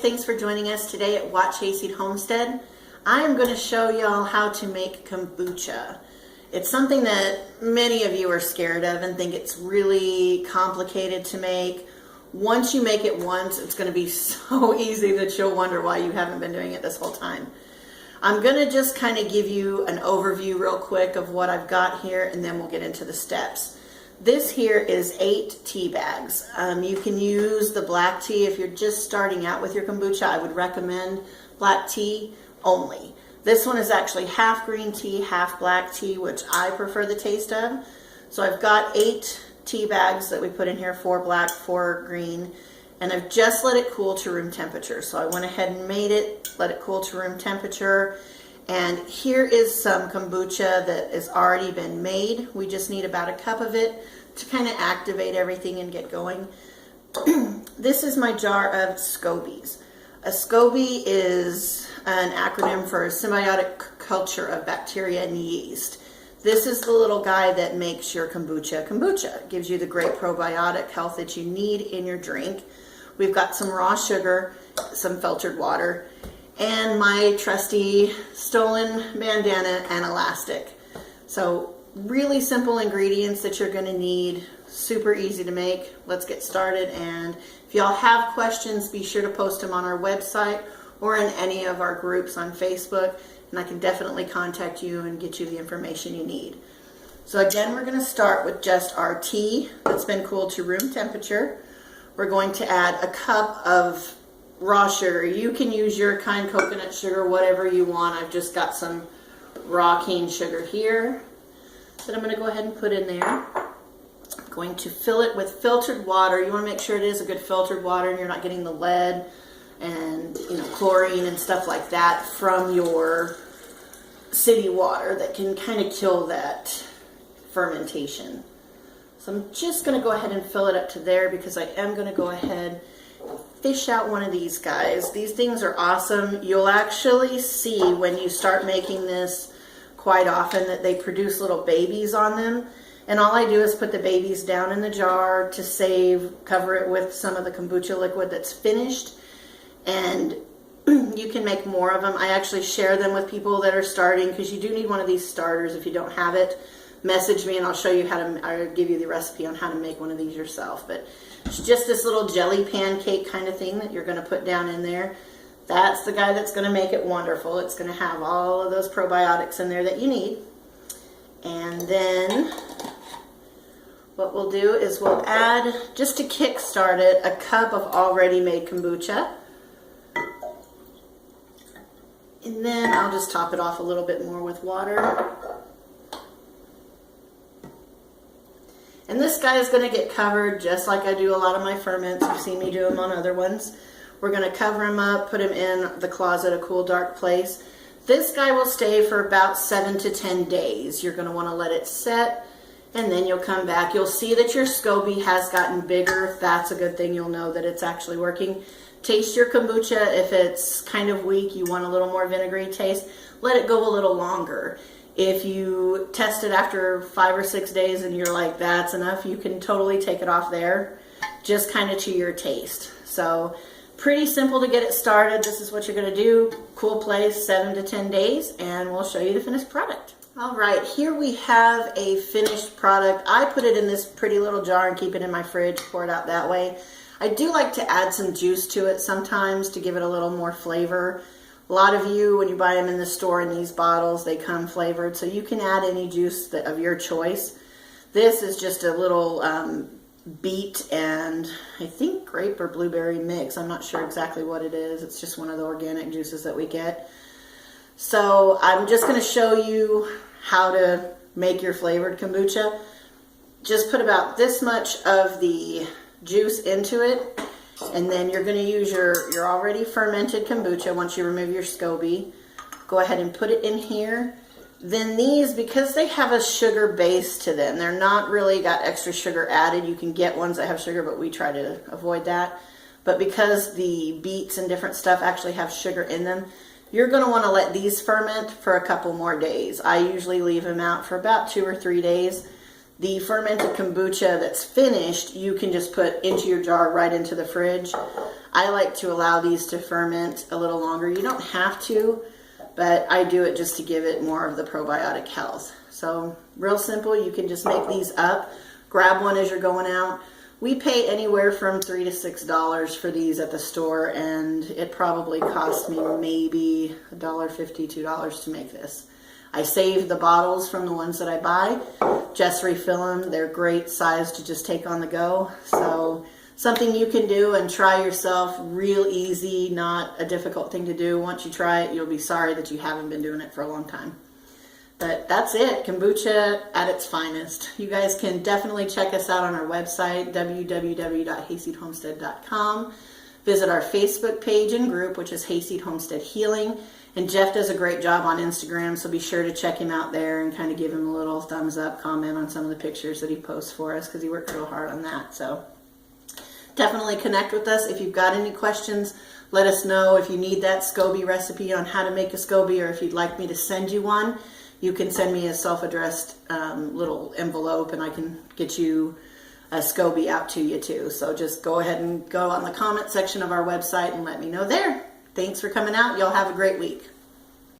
thanks for joining us today at Watch Hayseed Homestead. I am going to show y'all how to make kombucha. It's something that many of you are scared of and think it's really complicated to make. Once you make it once, it's going to be so easy that you'll wonder why you haven't been doing it this whole time. I'm going to just kind of give you an overview real quick of what I've got here, and then we'll get into the steps. This here is 8 tea bags. You can use the black tea if you're just starting out with your kombucha. I would recommend black tea only. This one is actually half green tea, half black tea, which I prefer the taste of. So I've got 8 tea bags that we put in here, 4 black, 4 green, and I've just let it cool to room temperature. So I went ahead and made it, let it cool to room temperature. And here is some kombucha that has already been made. We just need about a cup of it to kind of activate everything and get going. This is my jar of SCOBYs. A SCOBY is an acronym for symbiotic culture of bacteria and yeast. This is the little guy that makes your kombucha kombucha. It gives you the great probiotic health that you need in your drink. We've got some raw sugar, some filtered water, and my trusty stolen bandana and elastic. So really simple ingredients that you're going to need, super easy to make. Let's get started, and if y'all have questions, be sure to post them on our website or in any of our groups on Facebook, and I can definitely contact you and get you the information you need. So again, we're going to start with just our tea that's been cooled to room temperature. We're going to add a cup of raw sugar. You can use your kind, coconut sugar, whatever you want. I've just got some raw cane sugar here that I'm going to go ahead and put in there. I'm going to fill it with filtered water. You want to make sure it is a good filtered water and you're not getting the lead and chlorine and stuff like that from your city water that can kind of kill that fermentation. So I'm just going to go ahead and fill it up to there because I am going to go ahead fish out one of these guys. These things are awesome. You'll actually see when you start making this quite often that they produce little babies on them. And all I do is put the babies down in the jar to save, cover it with some of the kombucha liquid that's finished. And you can make more of them. I actually share them with people that are starting because you do need one of these starters. If you don't have it, message me and I'll show you how to, I'll give you the recipe on how to make one of these yourself. But it's just this little jelly pancake kind of thing that you're going to put down in there. That's the guy that's going to make it wonderful. It's going to have all of those probiotics in there that you need. And then what we'll do is we'll add, just to kick start it, a cup of already made kombucha. And then I'll just top it off a little bit more with water. And this guy is going to get covered just like I do a lot of my ferments. You've seen me do them on other ones. We're going to cover him up, put him in the closet, a cool, dark place. This guy will stay for about 7 to 10 days. You're going to want to let it set, and then you'll come back. You'll see that your SCOBY has gotten bigger. That's a good thing. You'll know that it's actually working. Taste your kombucha. If it's kind of weak, you want a little more vinegary taste, let it go a little longer. If you test it after 5 or 6 days and you're like, that's enough, you can totally take it off there, just kind of to your taste. So pretty simple to get it started. This is what you're going to do. Cool place, 7 to 10 days, and we'll show you the finished product. All right, here we have a finished product. I put it in this pretty little jar and keep it in my fridge, pour it out that way. I do like to add some juice to it sometimes to give it a little more flavor. A lot of you, when you buy them in the store in these bottles, they come flavored, so you can add any juice of your choice. This is just a little beet and I think grape or blueberry mix. I'm not sure exactly what it is. It's just one of the organic juices that we get. So I'm just going to show you how to make your flavored kombucha. Just put about this much of the juice into it. And then you're going to use your already fermented kombucha once you remove your SCOBY. Go ahead and put it in here. Then these, because they have a sugar base to them, they're not really got extra sugar added. You can get ones that have sugar, but we try to avoid that. But because the beets and different stuff actually have sugar in them, you're going to want to let these ferment for a couple more days. I usually leave them out for about 2 or 3 days. The fermented kombucha that's finished, you can just put into your jar right into the fridge. I like to allow these to ferment a little longer. You don't have to, but I do it just to give it more of the probiotic health. So real simple, you can just make these up. Grab one as you're going out. We pay anywhere from $3 to $6 for these at the store, and it probably cost me maybe $1.50, $2 to make this. I save the bottles from the ones that I buy, just refill them. They're great size to just take on the go. So something you can do and try yourself, real easy, not a difficult thing to do. Once you try it, you'll be sorry that you haven't been doing it for a long time. But that's it, kombucha at its finest. You guys can definitely check us out on our website, www.hayseedhomestead.com. Visit our Facebook page and group, which is Hayseed Homestead Healing. And Jeff does a great job on Instagram, so be sure to check him out there and kind of give him a little thumbs up, comment on some of the pictures that he posts for us, because he works real hard on that. So definitely connect with us. If you've got any questions, let us know. If you need that SCOBY recipe on how to make a SCOBY, or if you'd like me to send you one, you can send me a self-addressed little envelope, and I can get you a SCOBY out to you too. So just go ahead and go on the comment section of our website and let me know there. Thanks for coming out. Y'all have a great week.